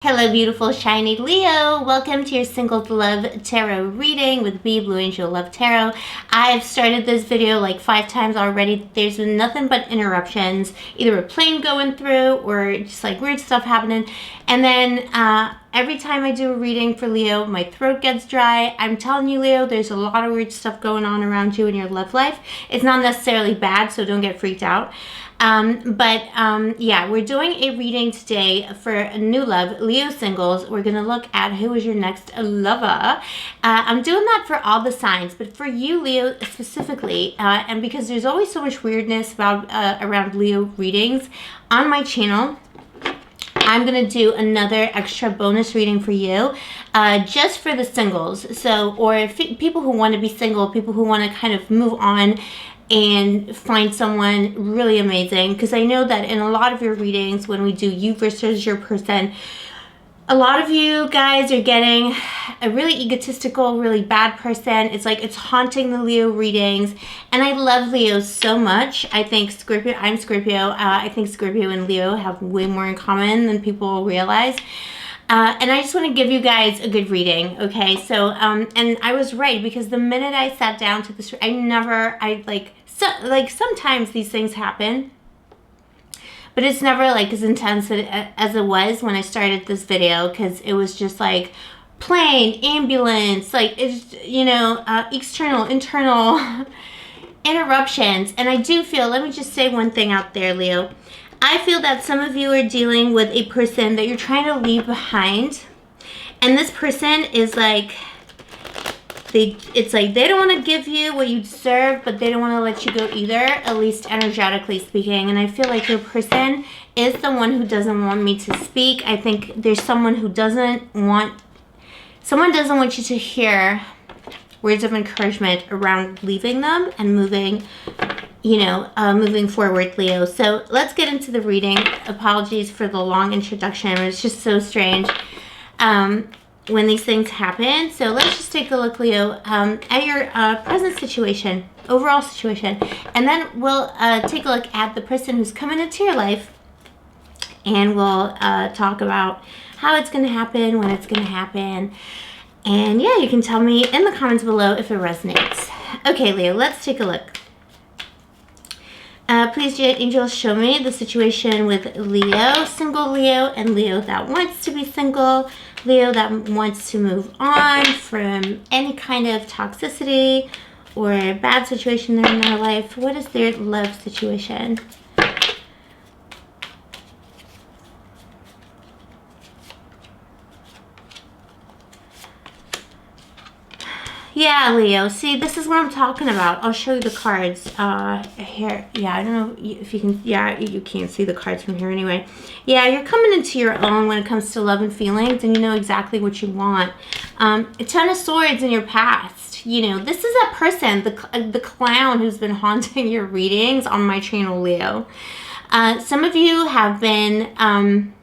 Hello beautiful shiny Leo, welcome to your Single Love Tarot reading with B, Blue Angel Love Tarot. I've started this video like 5 times already. There's been nothing but interruptions, either a plane going through or just like weird stuff happening. And then every time I do a reading for Leo, my throat gets dry. I'm telling you Leo, there's a lot of weird stuff going on around you in your love life. It's not necessarily bad, so don't get freaked out. Yeah, we're doing a reading today for new love, Leo singles. We're going to look at who is your next lover. I'm doing that for all the signs, but for you, Leo, specifically, and because there's always so much weirdness about around Leo readings on my channel, I'm going to do another extra bonus reading for you, just for the singles. So, or if people who want to be single, people who want to kind of move on and find someone really amazing, because I know that in a lot of your readings, when we do you versus your person, a lot of you guys are getting a really egotistical, really bad person. It's like it's haunting the Leo readings, and I love Leo so much. I think I'm Scorpio. I think Scorpio and Leo have way more in common than people realize. And I just want to give you guys a good reading, okay? So, and I was right, because the minute I sat down to this, sometimes these things happen, but it's never like as intense as it was when I started this video, because it was just like plane, ambulance, like it's, you know, external, internal interruptions. And I do feel, let me just say one thing out there, Leo. I feel that some of you are dealing with a person that you're trying to leave behind, and this person is like, it's like they don't want to give you what you deserve, but they don't want to let you go either, at least energetically speaking. And I feel like your person is the one who doesn't want me to speak. I think there's someone who doesn't want you to hear words of encouragement around leaving them and moving, you know, moving forward, Leo. So let's get into the reading. Apologies for the long introduction. It's just so strange when these things happen. So let's just take a look, Leo, at your present situation, overall situation, and then we'll take a look at the person who's coming into your life, and we'll talk about how it's going to happen, when it's going to happen, and yeah, you can tell me in the comments below if it resonates. Okay, Leo, let's take a look. Please, angels, show me the situation with Leo, single Leo, and Leo that wants to be single, Leo that wants to move on from any kind of toxicity or bad situation they're in their life. What is their love situation? Yeah, Leo. See, this is what I'm talking about. I'll show you the cards here. Yeah, I don't know if you can. Yeah, you can't see the cards from here anyway. Yeah, you're coming into your own when it comes to love and feelings, and you know exactly what you want. A Ten of Swords in your past. You know, this is that person, the clown who's been haunting your readings on my channel, Leo. Some of you have been kind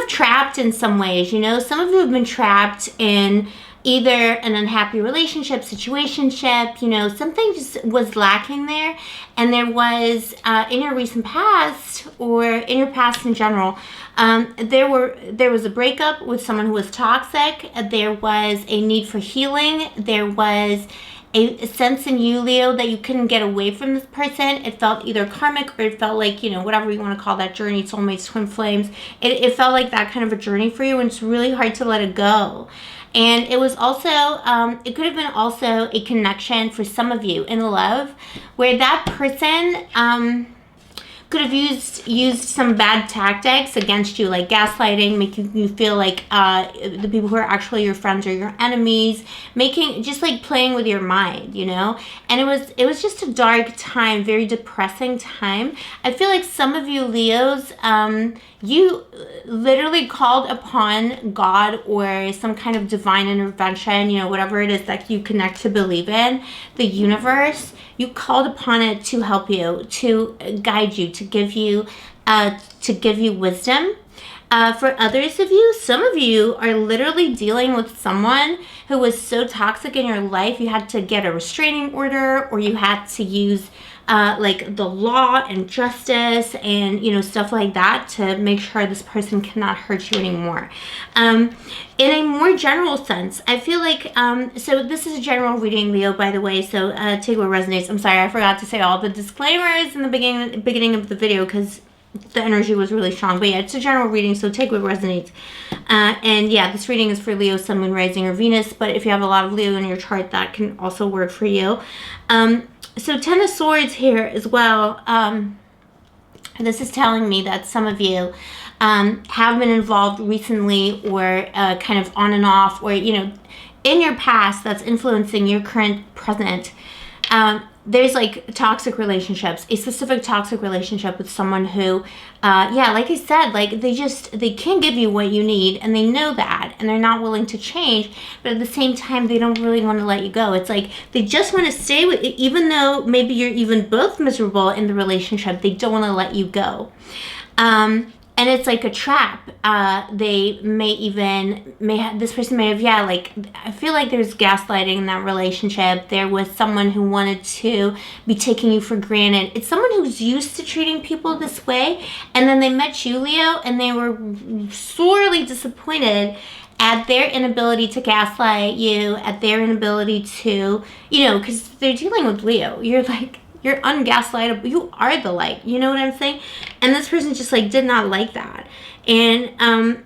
of trapped in some ways. You know, some of you have been trapped in either an unhappy relationship, situationship, you know, something just was lacking there. And there was, in your recent past, or in your past in general, there was a breakup with someone who was toxic. There was a need for healing. There was a sense in you, Leo, that you couldn't get away from this person. It felt either karmic, or it felt like, you know, whatever you want to call that journey, soulmates, twin flames. It felt like that kind of a journey for you, and it's really hard to let it go. And it was also, it could have been also a connection for some of you in love, where that person could have used some bad tactics against you, like gaslighting, making you feel like the people who are actually your friends are your enemies, just like playing with your mind, you know. And it was just a dark time, very depressing time. I feel like some of you Leos, you literally called upon God or some kind of divine intervention, you know, whatever it is that you connect to believe in, the universe. You called upon it to help you, to guide you, to give you wisdom. For others of you, some of you are literally dealing with someone who was so toxic in your life, you had to get a restraining order, or you had to use like the law and justice and, you know, stuff like that to make sure this person cannot hurt you anymore. In a more general sense, I feel like, so this is a general reading, Leo, by the way, so take what resonates. I'm sorry, I forgot to say all the disclaimers in the beginning of the video because the energy was really strong. But yeah, it's a general reading, so take what resonates. And yeah, this reading is for Leo, Sun, Moon, Rising, or Venus, but if you have a lot of Leo in your chart, that can also work for you. So Ten of Swords here as well. This is telling me that some of you have been involved recently or kind of on and off, or, you know, in your past that's influencing your current present. There's like toxic relationships, a specific toxic relationship with someone who, yeah, like I said, like they can't give you what you need, and they know that, and they're not willing to change, but at the same time, they don't really want to let you go. It's like they just want to stay with it, even though maybe you're even both miserable in the relationship, they don't want to let you go. And it's like a trap. They this person may have, yeah, like, I feel like there's gaslighting in that relationship. There was someone who wanted to be taking you for granted. It's someone who's used to treating people this way, and then they met you, Leo, and they were sorely disappointed at their inability to gaslight you, at their inability to, you know, because they're dealing with Leo. You're ungaslightable. You are the light. You know what I'm saying? And this person just like did not like that. And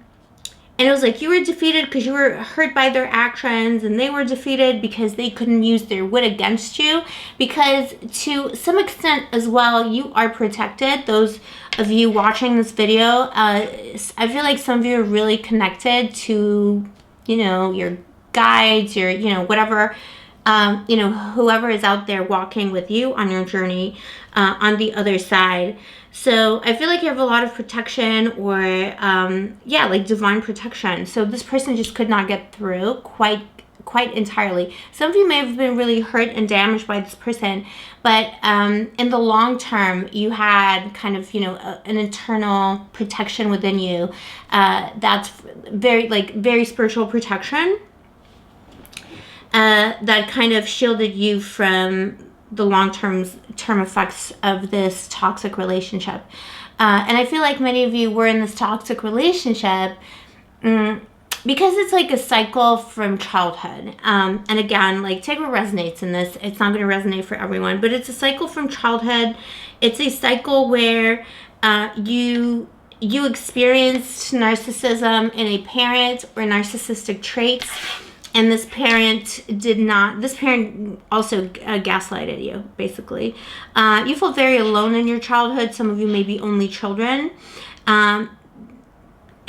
it was like you were defeated because you were hurt by their actions, and they were defeated because they couldn't use their wit against you. Because to some extent as well, you are protected. Those of you watching this video, I feel like some of you are really connected to, you know, your guides, your, you know, whatever. You know, whoever is out there walking with you on your journey on the other side. So I feel like you have a lot of protection, or, yeah, like divine protection. So this person just could not get through quite entirely. Some of you may have been really hurt and damaged by this person, but in the long term, you had kind of, you know, an internal protection within you that's very spiritual protection. That kind of shielded you from the long-term effects of this toxic relationship. And I feel like many of you were in this toxic relationship because it's like a cycle from childhood. And again, like, take what resonates in this. It's not going to resonate for everyone, but it's a cycle from childhood. It's a cycle where you experienced narcissism in a parent or narcissistic traits. And this parent also gaslighted you, basically. You felt very alone in your childhood. Some of you may be only children.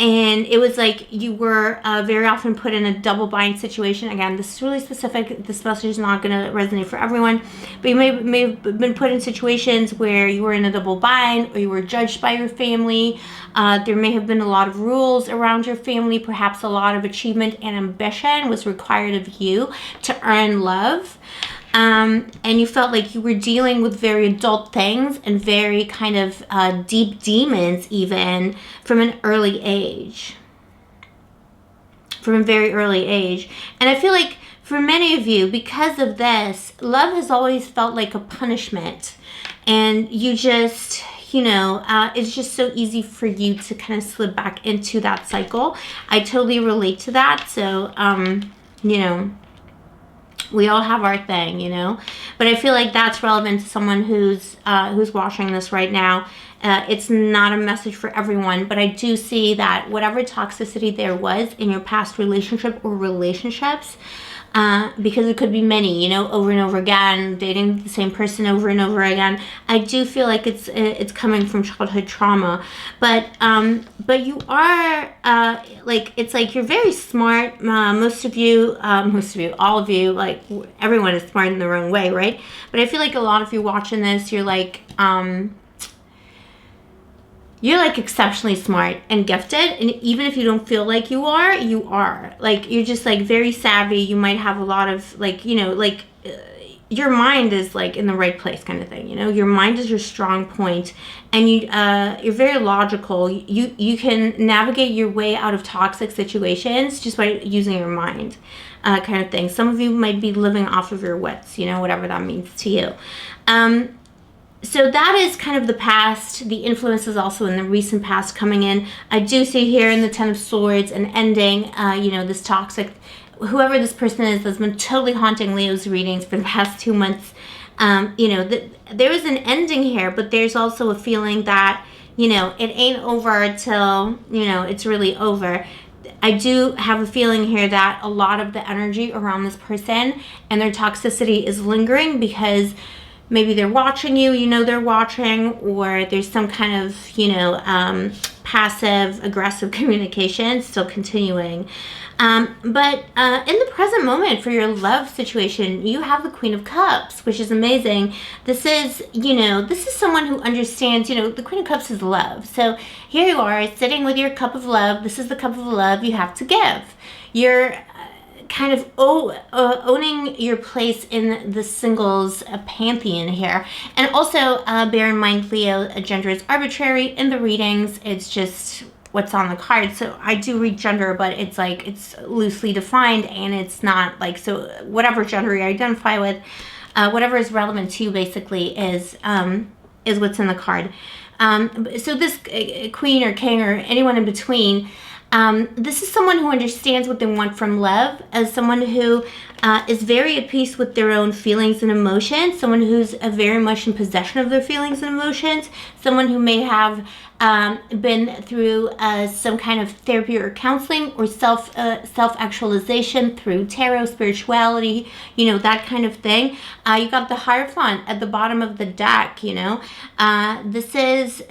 And it was like you were very often put in a double bind situation. Again, this is really specific. This message is not going to resonate for everyone. But you may have been put in situations where you were in a double bind, or you were judged by your family. There may have been a lot of rules around your family. Perhaps a lot of achievement and ambition was required of you to earn love. And you felt like you were dealing with very adult things and very kind of deep demons, even from an early age. From a very early age. And I feel like for many of you, because of this, love has always felt like a punishment. And you just, you know, it's just so easy for you to kind of slip back into that cycle. I totally relate to that. So, you know, we all have our thing, you know, but I feel like that's relevant to someone who's watching this right now. It's not a message for everyone, but I do see that whatever toxicity there was in your past relationship or relationships, because it could be many, you know, over and over again, dating the same person over and over again. I do feel like it's coming from childhood trauma, but you are like, it's like you're very smart. Most of you, all of you, like, everyone is smart in their own way, right? But I feel like a lot of you watching this, you're like exceptionally smart and gifted, and even if you don't feel like you are. Like, you're just like very savvy. You might have a lot of, like, you know, like your mind is like in the right place kind of thing, you know. Your mind is your strong point, and you're very logical. You can navigate your way out of toxic situations just by using your mind, kind of thing. Some of you might be living off of your wits, you know, whatever that means to you. So that is kind of the past. The influence is also in the recent past coming in. I do see here in the Ten of Swords an ending, this toxic, whoever this person is that's been totally haunting Leo's readings for the past 2 months. There is an ending here, but there's also a feeling that, it ain't over till, it's really over. I do have a feeling here that a lot of the energy around this person and their toxicity is lingering because maybe they're watching you, they're watching, or there's some kind of, passive aggressive communication still continuing. But in the present moment for your love situation, you have the Queen of Cups, which is amazing. This is, this is someone who understands, the Queen of Cups is love. So here you are sitting with your cup of love. This is the cup of love you have to give. You're kind of owning your place in the singles pantheon here. And also bear in mind, Leo, gender is arbitrary in the readings. It's just what's on the card. So I do read gender, but it's like it's loosely defined, and it's not like, so whatever gender you identify with, whatever is relevant to you basically is what's in the card. So this queen or king or anyone in between, this is someone who understands what they want from love, as someone who is very at peace with their own feelings and emotions, someone who's very much in possession of their feelings and emotions, someone who may have been through some kind of therapy or counseling or self-actualization through tarot, spirituality, that kind of thing. You got the Hierophant at the bottom of the deck. This is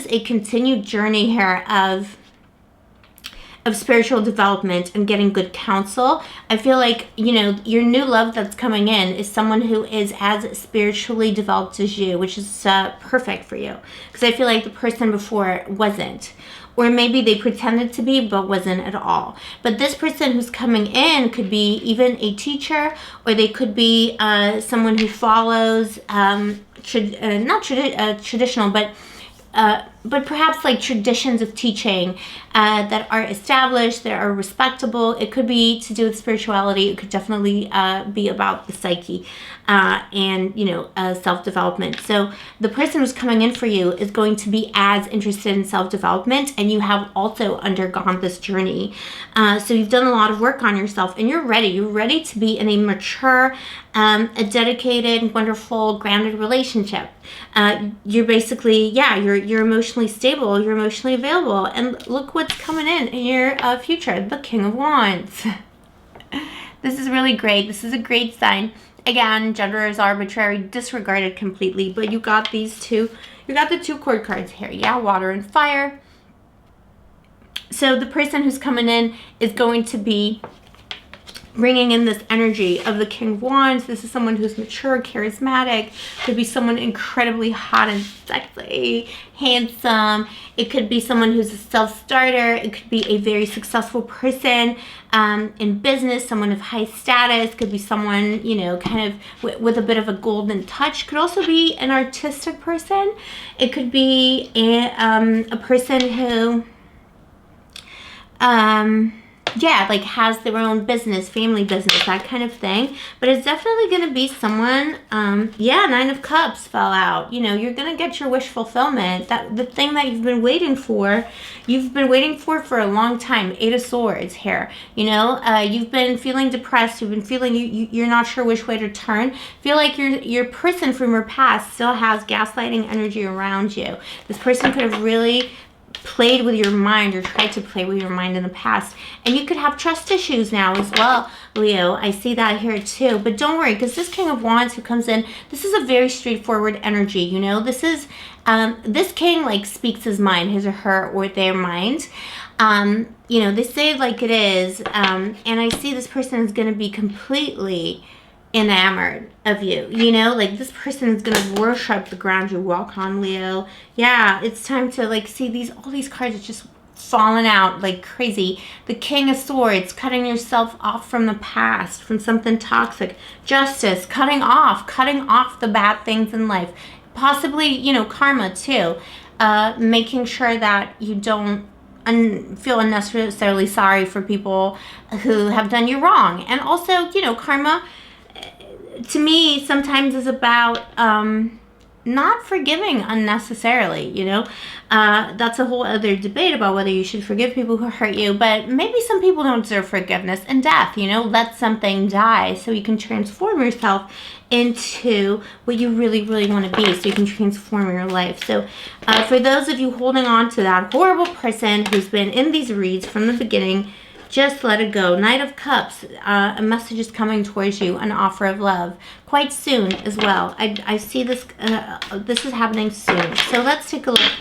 a continued journey here of spiritual development and getting good counsel. I feel like, your new love that's coming in is someone who is as spiritually developed as you, which is perfect for you. Because I feel like the person before wasn't. Or maybe they pretended to be, but wasn't at all. But this person who's coming in could be even a teacher, or they could be someone who follows, not traditional, but perhaps like traditions of teaching that are established, that are respectable. It could be to do with spirituality. It could definitely be about the psyche and, self-development. So the person who's coming in for you is going to be as interested in self-development, and you have also undergone this journey. So you've done a lot of work on yourself, and you're ready. You're ready to be in a mature, a dedicated, wonderful, grounded relationship. You're basically, you're emotionally stable, you're emotionally available, and look what's coming in your future, the King of Wands. This is really great. This is a great sign. Again, gender is arbitrary, disregarded completely, but you got these two. You got the 2 cord cards here. Yeah, water and fire. So the person who's coming in is going to be bringing in this energy of the King of Wands. This is someone who's mature, charismatic. Could be someone incredibly hot and sexy, handsome. It could be someone who's a self-starter. It could be a very successful person in business, someone of high status. Could be someone, kind of with a bit of a golden touch. Could also be an artistic person. It could be a person who has their own business, family business, that kind of thing. But it's definitely going to be someone, 9 of Cups fell out. You're going to get your wish fulfillment. That the thing that you've been waiting for a long time. 8 of Swords here. You've been feeling depressed. You've been feeling you're not sure which way to turn. Feel like your person from your past still has gaslighting energy around you. This person could have really played with your mind or tried to play with your mind in the past, and you could have trust issues now as well, Leo. I see that here too, but don't worry, because this King of Wands who comes in, this is a very straightforward energy. This is this king speaks his mind, his or her or their mind. They say it like it is, and I see this person is going to be completely enamored of you. This person is going to worship the ground you walk on, Leo. Yeah, it's time to see all these cards are just falling out like crazy. The King of Swords, cutting yourself off from the past, from something toxic. Justice, cutting off the bad things in life. Possibly, karma too. Making sure that you don't feel unnecessarily sorry for people who have done you wrong. And also, karma to me sometimes is about not forgiving unnecessarily, you know. That's a whole other debate about whether you should forgive people who hurt you, but maybe some people don't deserve forgiveness and death, you know. Let something die so you can transform yourself into what you really, really want to be, so you can transform your life. So for those of you holding on to that horrible person who's been in these reads from the beginning, just let it go. Knight of Cups, a message is coming towards you, an offer of love, quite soon as well. I see this, this is happening soon. So let's take a look,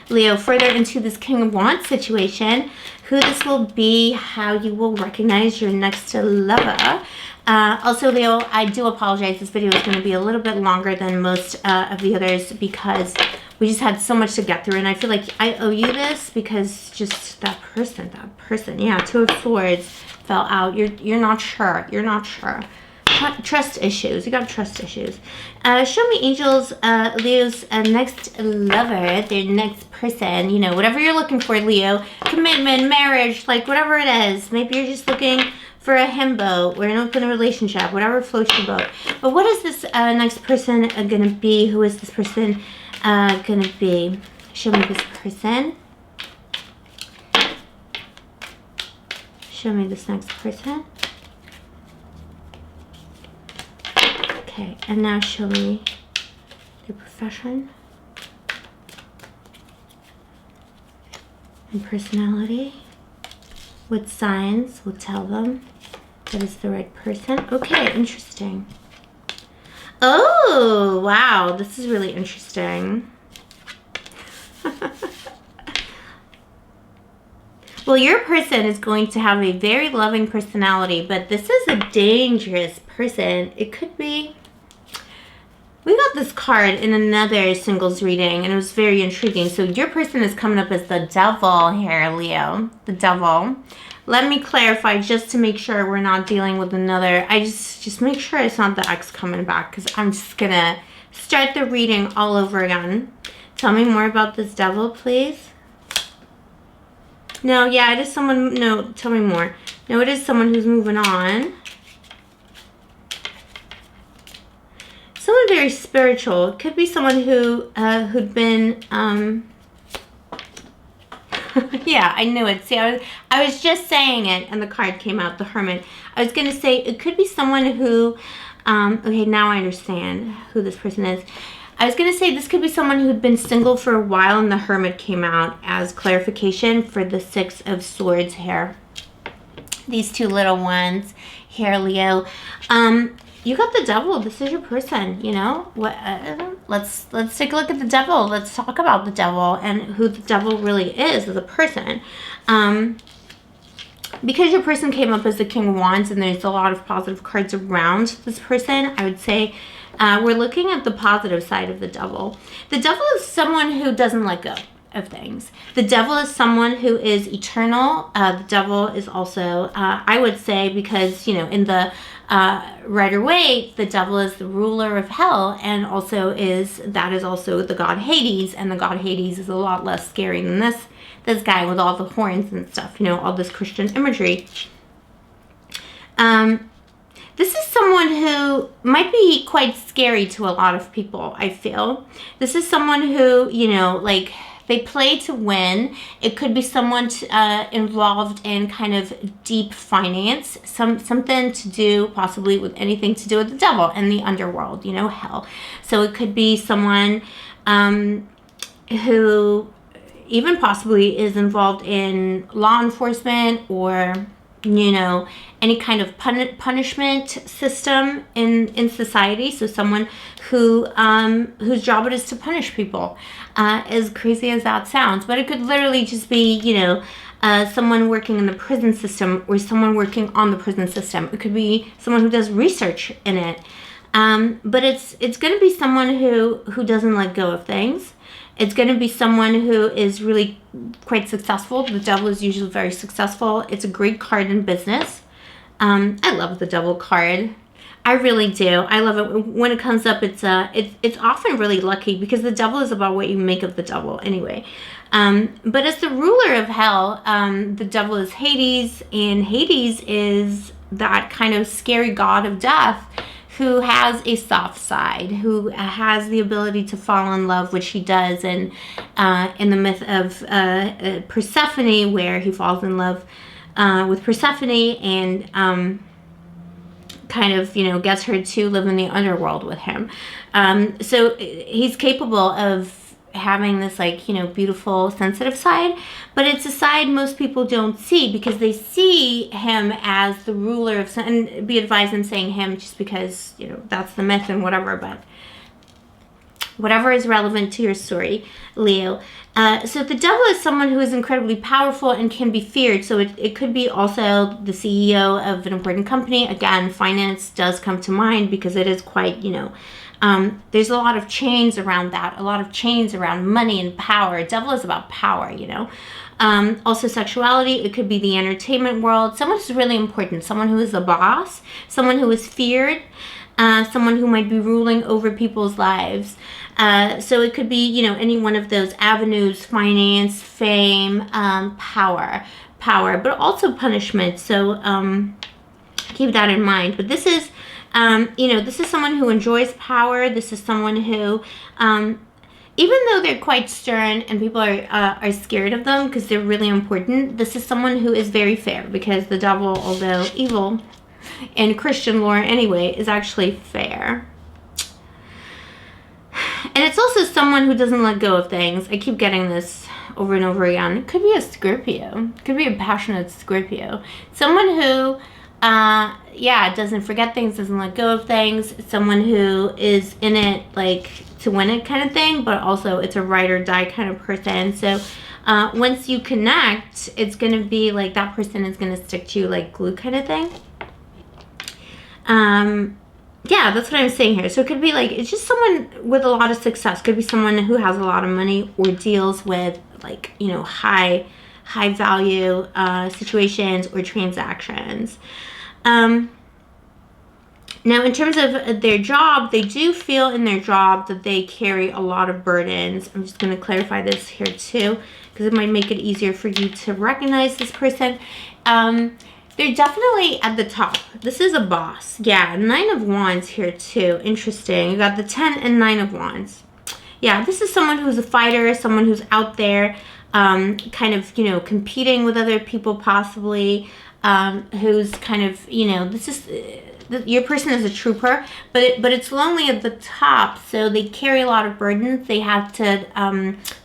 Leo, further into this King of Wands situation, who this will be, how you will recognize your next lover. Also, Leo, I do apologize. This video is going to be a little bit longer than most of the others because we just had so much to get through, and I feel like I owe you this because just that person, yeah, Two of Swords fell out. You're not sure. You're not sure. Trust issues. You got trust issues. Show me, angels, Leo's next lover, their next person, you know, whatever you're looking for, Leo. Commitment, marriage, like whatever it is. Maybe you're just looking for a himbo or an open relationship, whatever floats your boat. But what is this next person going to be? Who is this person going to be? Show me this person. Show me this next person. Okay, and now show me their profession and personality. What signs will tell them that it's the right person? Okay, interesting. Oh, wow, this is really interesting. Well, your person is going to have a very loving personality, but this is a dangerous person. It could be... We got this card in another singles reading, and it was very intriguing. So your person is coming up as the devil here, Leo. The devil. Let me clarify just to make sure we're not dealing with another. I just make sure it's not the ex coming back, because I'm just going to start the reading all over again. Tell me more about this devil, please. No, yeah, it is someone... No, tell me more. No, it is someone who's moving on. Someone very spiritual. It could be someone who who'd been yeah, I knew it. See, I was just saying it and the card came out, the Hermit. I was going to say it could be someone who okay, now I understand who this person is. I was going to say this could be someone who'd been single for a while, and the Hermit came out as clarification for the Six of Swords here. These two little ones here, Leo. You got the devil. This is your person, you know. What? Let's take a look at the devil. Let's talk about the devil and who the devil really is as a person. Because your person came up as the King of Wands and there's a lot of positive cards around this person, I would say we're looking at the positive side of the devil. The devil is someone who doesn't let go of things. The devil is someone who is eternal. The devil is also, I would say, because, you know, in the Rider-Waite, the devil is the ruler of hell, and also that is also the god Hades, and the god Hades is a lot less scary than this guy with all the horns and stuff, you know, all this Christian imagery. This is someone who might be quite scary to a lot of people, I feel. This is someone who, you know, like, they play to win. It could be someone involved in kind of deep finance, something to do possibly with anything to do with the devil and the underworld, you know, hell. So it could be someone who even possibly is involved in law enforcement or, you know, any kind of punishment system in society. So someone who whose job it is to punish people, as crazy as that sounds. But it could literally just be, you know, someone working in the prison system or someone working on the prison system. It could be someone who does research in it. But it's going to be someone who doesn't let go of things. It's going to be someone who is really quite successful. The devil is usually very successful. It's a great card in business. I love the devil card. I really do. I love it. When it comes up, it's often really lucky because the devil is about what you make of the devil anyway. But as the ruler of hell, the devil is Hades, and Hades is that kind of scary god of death who has a soft side, who has the ability to fall in love, which he does in the myth of Persephone, where he falls in love with Persephone and kind of, gets her to live in the underworld with him. So he's capable of having this, beautiful, sensitive side, but it's a side most people don't see because they see him as the ruler of, and be advised in saying him just because, that's the myth and whatever, but whatever is relevant to your story, Leo. So the devil is someone who is incredibly powerful and can be feared. So it could be also the CEO of an important company. Again, finance does come to mind because it is quite, there's a lot of chains around that, a lot of chains around money and power. Devil is about power, Also sexuality, it could be the entertainment world. Someone who's really important, someone who is a boss, someone who is feared, someone who might be ruling over people's lives. So it could be, any one of those avenues: finance, fame, power, but also punishment. So keep that in mind. But this is, this is someone who enjoys power. This is someone who, even though they're quite stern and people are scared of them because they're really important, this is someone who is very fair, because the devil, although evil in Christian lore anyway, is actually fair. And it's also someone who doesn't let go of things. I keep getting this over and over again. It could be a Scorpio. It could be a passionate Scorpio. Someone who, doesn't forget things, doesn't let go of things. Someone who is in it, to win it kind of thing, but also it's a ride or die kind of person. So once you connect, it's going to be like that person is going to stick to you like glue kind of thing. Yeah, that's what I'm saying here. So it could be it's just someone with a lot of success. Could be someone who has a lot of money or deals with high value situations or transactions. Now, in terms of their job, they do feel in their job that they carry a lot of burdens. I'm just going to clarify this here too, because it might make it easier for you to recognize this person. They're definitely at the top. This is a boss. Yeah, 9 of Wands here too. Interesting. You got the 10 and 9 of Wands. Yeah, this is someone who's a fighter, someone who's out there kind of, competing with other people possibly, who's kind of, this is... your person is a trooper, but it's lonely at the top, so they carry a lot of burdens. They have to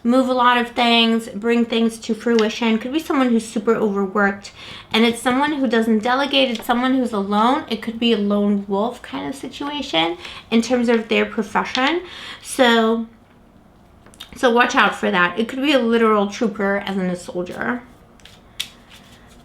move a lot of things, bring things to fruition. Could be someone who's super overworked, and it's someone who doesn't delegate. It's someone who's alone. It could be a lone wolf kind of situation in terms of their profession. So watch out for that. It could be a literal trooper as in a soldier.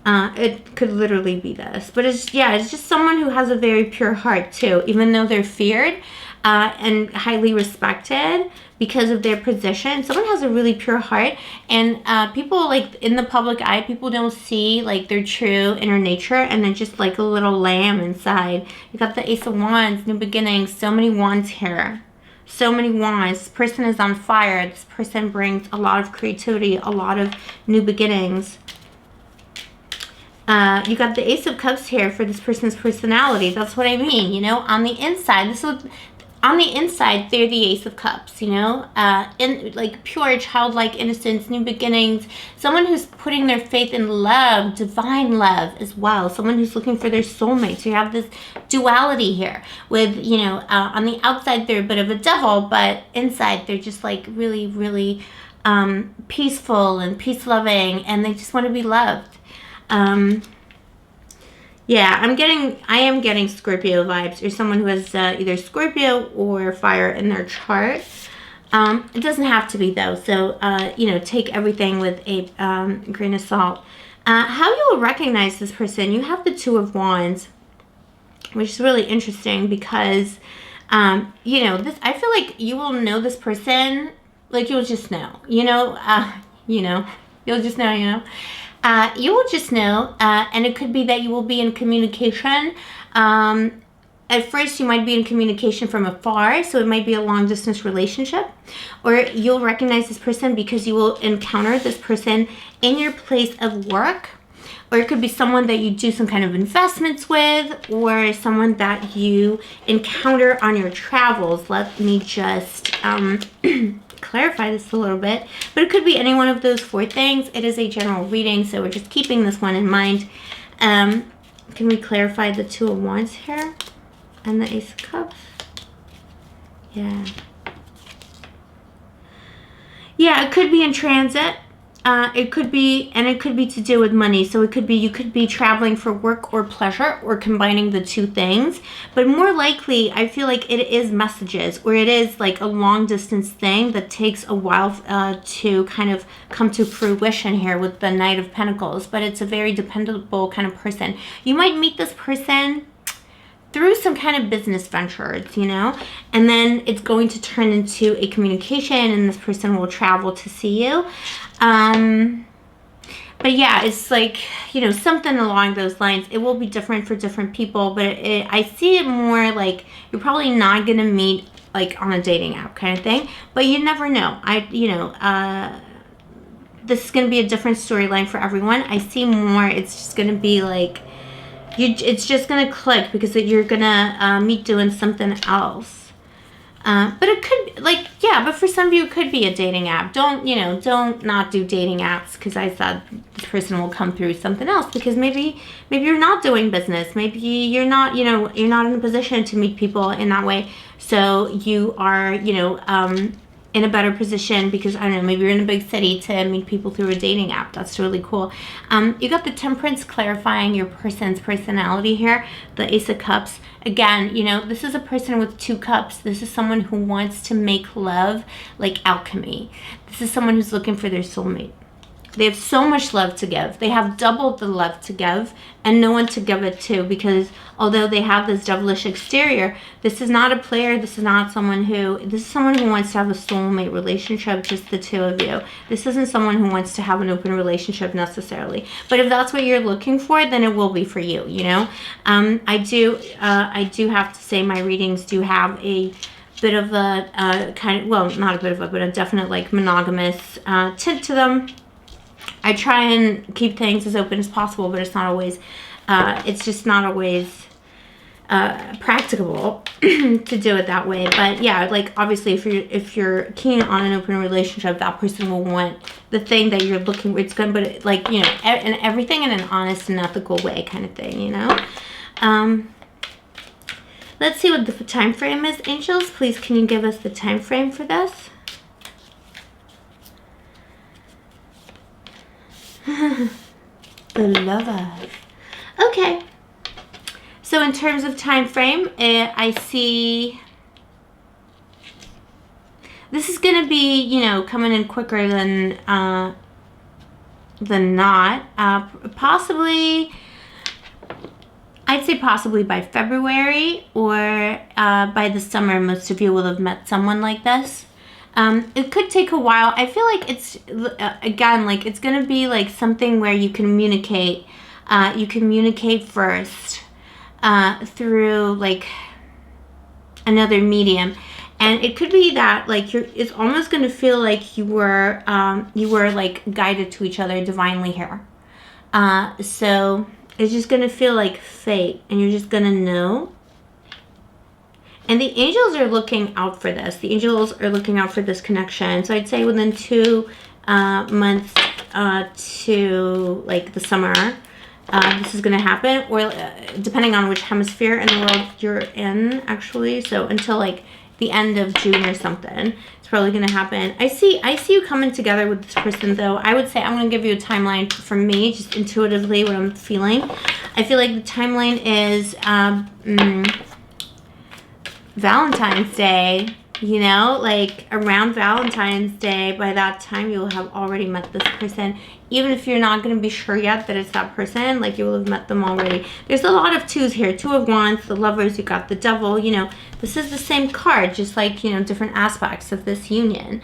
It could literally be this, but it's just someone who has a very pure heart too, even though they're feared and highly respected because of their position. Someone has a really pure heart, and people in the public eye, people don't see their true inner nature, and they're just like a little lamb inside. You got the Ace of Wands, new beginnings, so many wands here. So many wands. This person is on fire. This person brings a lot of creativity, a lot of new beginnings. You got the Ace of Cups here for this person's personality. That's what I mean, on the inside. On the inside, they're the Ace of Cups, in pure childlike innocence, new beginnings. Someone who's putting their faith in love, divine love as well. Someone who's looking for their soulmate. So you have this duality here with, on the outside they're a bit of a devil, but inside they're just really, really peaceful and peace-loving, and they just want to be loved. Yeah, I am getting Scorpio vibes, or someone who has either Scorpio or fire in their chart. It doesn't have to be though, so take everything with a grain of salt. How you will recognize this person? You have the 2 of Wands, which is really interesting because I feel like you will know this person, you'll just know, you'll just know, you will just know, and it could be that you will be in communication. At first, you might be in communication from afar, so it might be a long-distance relationship. Or you'll recognize this person because you will encounter this person in your place of work. Or it could be someone that you do some kind of investments with, or someone that you encounter on your travels. Let me just clarify this a little bit. But it could be any one of those 4 things. It is a general reading, so we're just keeping this one in mind. Can we clarify the 2 of Wands here? And the Ace of Cups? Yeah. Yeah, it could be in transit. It could be to do with money. So it could be, you could be traveling for work or pleasure, or combining the 2 things. But more likely, I feel like it is messages, or it is like a long distance thing that takes a while to kind of come to fruition here with the Knight of Pentacles. But it's a very dependable kind of person. You might meet this person through some kind of business ventures, you know, and then it's going to turn into a communication, and this person will travel to see you. But yeah, it's like, you know, something along those lines. It will be different for different people, but I see it more like you're probably not going to meet like on a dating app kind of thing, but you never know. This is going to be a different storyline for everyone. I see more, it's just going to be like, it's just going to click because you're going to meet doing something else. But it could, like, yeah, but for some of you, it could be a dating app. Don't not do dating apps because I thought this person will come through something else, because maybe you're not doing business. Maybe you're not, you're not in a position to meet people in that way. So you are, in a better position because, I don't know, maybe you're in a big city to meet people through a dating app. That's really cool. You got the Temperance clarifying your person's personality here. The Ace of Cups. Again, this is a person with 2 cups. This is someone who wants to make love like alchemy. This is someone who's looking for their soulmate. They have so much love to give. They have doubled the love to give and no one to give it to, because although they have this devilish exterior, this is not a player. This is someone who wants to have a soulmate relationship, just the 2 of you. This isn't someone who wants to have an open relationship necessarily. But if that's what you're looking for, then it will be for you, I do have to say my readings do have a bit of a not a bit of a, but a definite like monogamous tint to them. I try and keep things as open as possible, but it's not always, it's just not always practicable to do it that way. But yeah, like obviously if you're keen on an open relationship, that person will want the thing that you're looking for. It's good, but like, and everything in an honest and ethical way kind of thing, Let's see what the time frame is, angels. Please, can you give us the time frame for this? The Lover. Okay. So in terms of time frame, I see this is going to be, coming in quicker than not. Possibly, I'd say possibly by February or by the summer, most of you will have met someone like this. It could take a while. I feel like it's, again, like it's going to be like something where you communicate first through like another medium. And it could be that like it's almost going to feel like you were like guided to each other divinely here. So it's just going to feel like fate, and you're just going to know. And the angels are looking out for this. The angels are looking out for this connection. So I'd say within 2 months to like the summer, this is going to happen. Or depending on which hemisphere in the world you're in, actually. So until like the end of June or something, it's probably going to happen. I see you coming together with this person, though. I would say I'm going to give you a timeline from me, just intuitively what I'm feeling. I feel like the timeline is Valentine's Day, like around Valentine's Day. By that time, you'll have already met this person. Even if you're not going to be sure yet that it's that person, like you will have met them already. There's a lot of 2s here. 2 of Wands, the Lovers, you got the Devil. This is the same card, just like, different aspects of this union.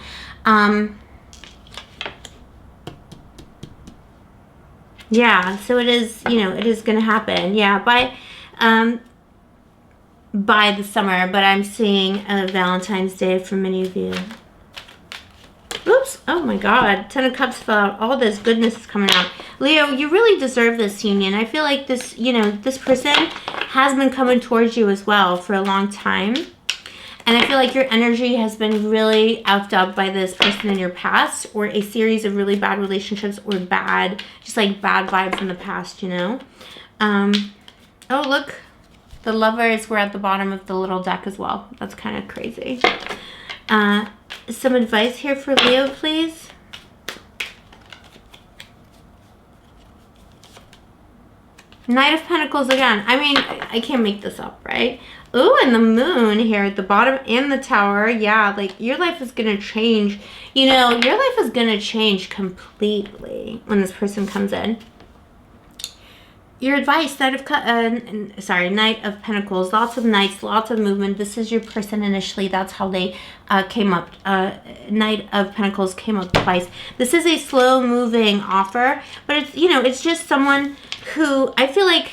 Yeah, so it is, it is going to happen. Yeah, by the summer, but I'm seeing a Valentine's Day for many of you. Oops. Oh my God, Ten of Cups fell out. All this goodness is coming out. Leo, you really deserve this union. I feel like this, you know, this person has been coming towards you as well for a long time. And I feel like your energy has been really effed up by this person in your past, or a series of really bad relationships, or bad, just like bad vibes in the past, you know? Oh, look, the Lovers were at the bottom of the little deck as well. That's kind of crazy. Some advice here for Leo, please. Knight of Pentacles again. I mean, I can't make this up, right? Ooh, and the Moon here at the bottom and the Tower. Yeah, like your life is going to change. You know, your life is going to change completely when this person comes in. Your advice, Knight of Pentacles, lots of Knights, lots of movement. This is your person initially. That's how they came up. Knight of Pentacles came up twice. This is a slow moving offer, but it's, you know, it's just someone who, I feel like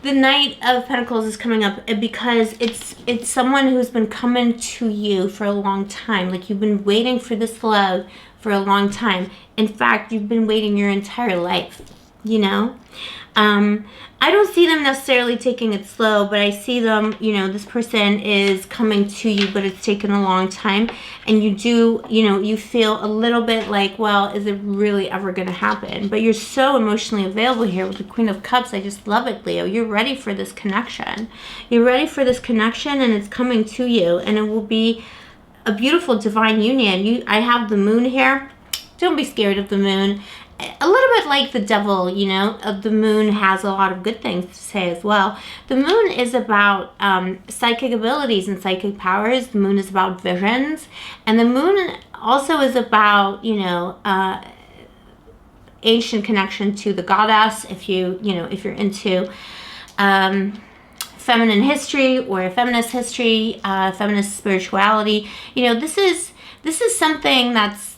the Knight of Pentacles is coming up because it's someone who's been coming to you for a long time. Like you've been waiting for this love for a long time. In fact, you've been waiting your entire life, you know? I don't see them necessarily taking it slow, but I see them, you know, this person is coming to you, but it's taken a long time. And you do, you know, you feel a little bit like, well, is it really ever going to happen? But you're so emotionally available here with the Queen of Cups. I just love it, Leo. You're ready for this connection. You're ready for this connection, and it's coming to you. And it will be a beautiful divine union. I have the Moon here. Don't be scared of the Moon. A little bit like the Devil, you know, the Moon has a lot of good things to say as well. The Moon is about psychic abilities and psychic powers. The Moon is about visions. And the Moon also is about, you know, ancient connection to the goddess. If if you're into feminine history or feminist history, feminist spirituality, you know, this is something that's...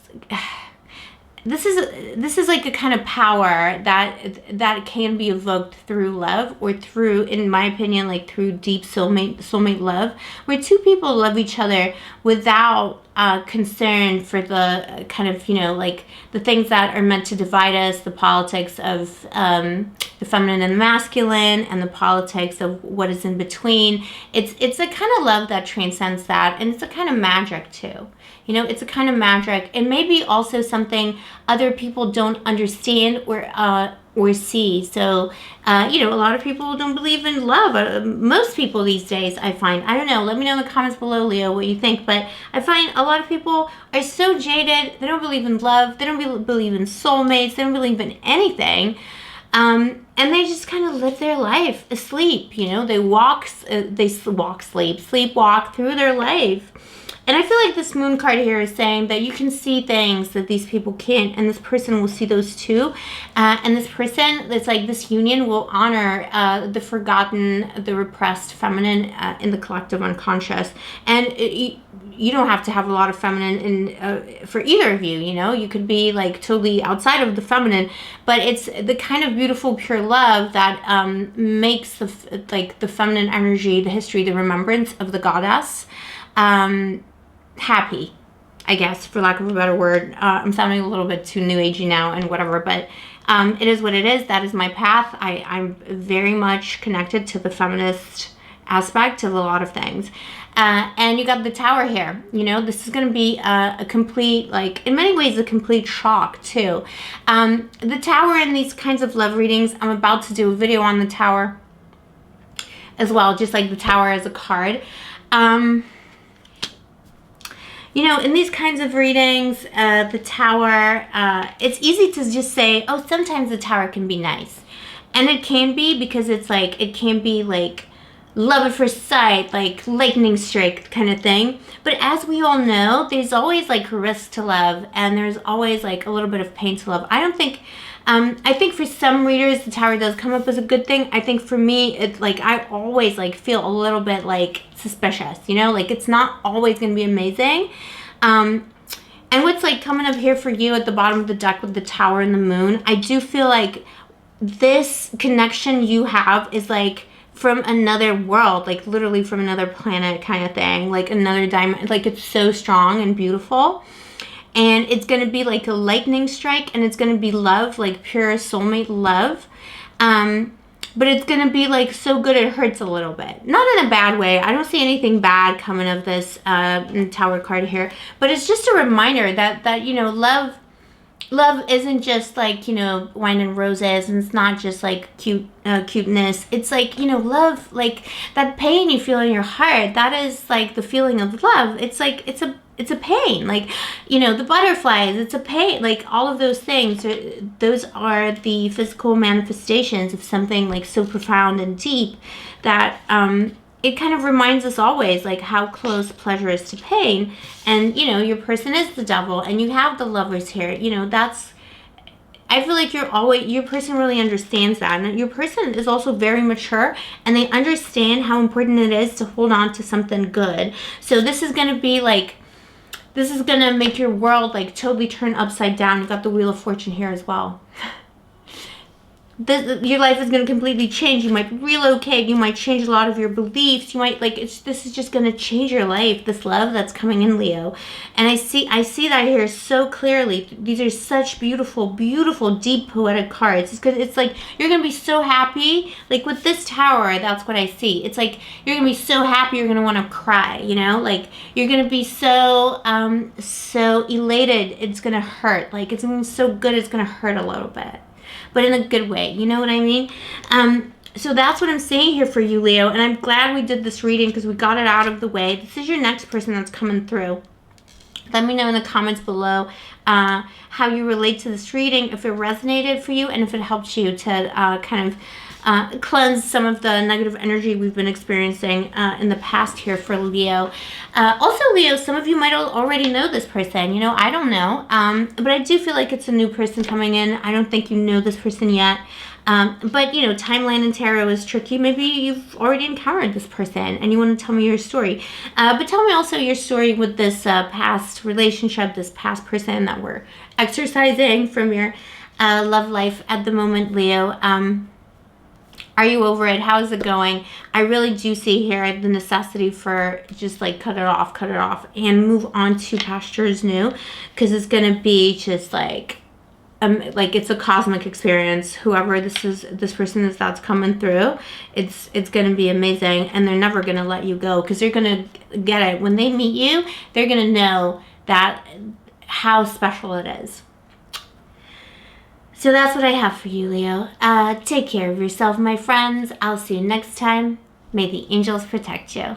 This is like a kind of power that can be evoked through love, or through, in my opinion, like through deep soulmate love, where two people love each other without concern for the kind of, you know, like the things that are meant to divide us, the politics of the feminine and the masculine, and the politics of what is in between. It's a kind of love that transcends that, and it's a kind of magic too. You know, it's a kind of magic, and maybe also something other people don't understand or see. So, you know, a lot of people don't believe in love. Most people these days, I find. I don't know. Let me know in the comments below, Leo, what you think. But I find a lot of people are so jaded. They don't believe in love. They don't believe in soulmates. They don't believe in anything. And they just kind of live their life asleep. You know, they sleepwalk through their life. And I feel like this Moon card here is saying that you can see things that these people can't, and this person will see those too. And this person, it's like this union will honor the forgotten, the repressed feminine in the collective unconscious. And you don't have to have a lot of feminine for either of you, you know? You could be like totally outside of the feminine, but it's the kind of beautiful, pure love that makes the feminine energy, the history, the remembrance of the goddess, happy, I guess, for lack of a better word. I'm sounding a little bit too new agey now and whatever, but it is what it is. That is my path. I'm very much connected to the feminist aspect of a lot of things. And you got the Tower here. You know, this is going to be a complete, like, in many ways, a complete shock, too. The Tower in these kinds of love readings, I'm about to do a video on the Tower as well, just like the Tower as a card. You know, in these kinds of readings, the Tower, it's easy to just say, oh, sometimes the Tower can be nice. And it can be, because it's like, it can be like love at first sight, like lightning strike kind of thing. But as we all know, there's always like a risk to love, and there's always like a little bit of pain to love. I think for some readers, the Tower does come up as a good thing. I think for me, it's like, I always like feel a little bit like suspicious, you know, like it's not always going to be amazing. And what's like coming up here for you at the bottom of the deck with the Tower and the Moon, I do feel like this connection you have is like from another world, like literally from another planet kind of thing, like another diamond, like it's so strong and beautiful. and it's going to be like a lightning strike, and it's going to be love, like pure soulmate love. But it's going to be like so good it hurts a little bit. Not in a bad way. I don't see anything bad coming of this Tower card here. But it's just a reminder that you know, love isn't just like, you know, wine and roses, and it's not just like cuteness. It's like, you know, love, like that pain you feel in your heart, that is like the feeling of love. It's like, it's a pain, like, you know, the butterflies, it's a pain, like all of those things, those are the physical manifestations of something like so profound and deep that it kind of reminds us always like how close pleasure is to pain. And you know, your person is the devil, and you have the lovers here. You know, that's, I feel like your person really understands that, and your person is also very mature, and they understand how important it is to hold on to something good. So this is going to be like, this is going to make your world like totally turn upside down. You've got the Wheel of Fortune here as well. Your life is going to completely change. You might relocate. You might change a lot of your beliefs. You might like, this is just going to change your life. This love that's coming in, Leo. And I see that here so clearly. These are such beautiful, beautiful, deep poetic cards. It's like you're going to be so happy. Like with this Tower, that's what I see. It's like you're going to be so happy you're going to want to cry, you know? Like you're going to be so so elated it's going to hurt. Like it's going to be so good it's going to hurt a little bit. But in a good way, you know what I mean? So that's what I'm saying here for you, Leo. And I'm glad we did this reading because we got it out of the way. This is your next person that's coming through. Let me know in the comments below how you relate to this reading, if it resonated for you, and if it helped you to kind of cleanse some of the negative energy we've been experiencing in the past here for Leo. Also, Leo, some of you might already know this person. You know, I don't know. But I do feel like it's a new person coming in. I don't think you know this person yet. But, you know, timeline and tarot is tricky. Maybe you've already encountered this person and you want to tell me your story. But tell me also your story with this past relationship, this past person that we're exercising from your love life at the moment, Leo. Are you over it? How's it going? I really do see here the necessity for just like cut it off, and move on to pastures new, because it's going to be just like it's a cosmic experience. Whoever this person is that's coming through, it's going to be amazing, and they're never going to let you go, because they're going to get it. When they meet you, they're going to know that how special it is. So that's what I have for you, Leo. Take care of yourself, my friends. I'll see you next time. May the angels protect you.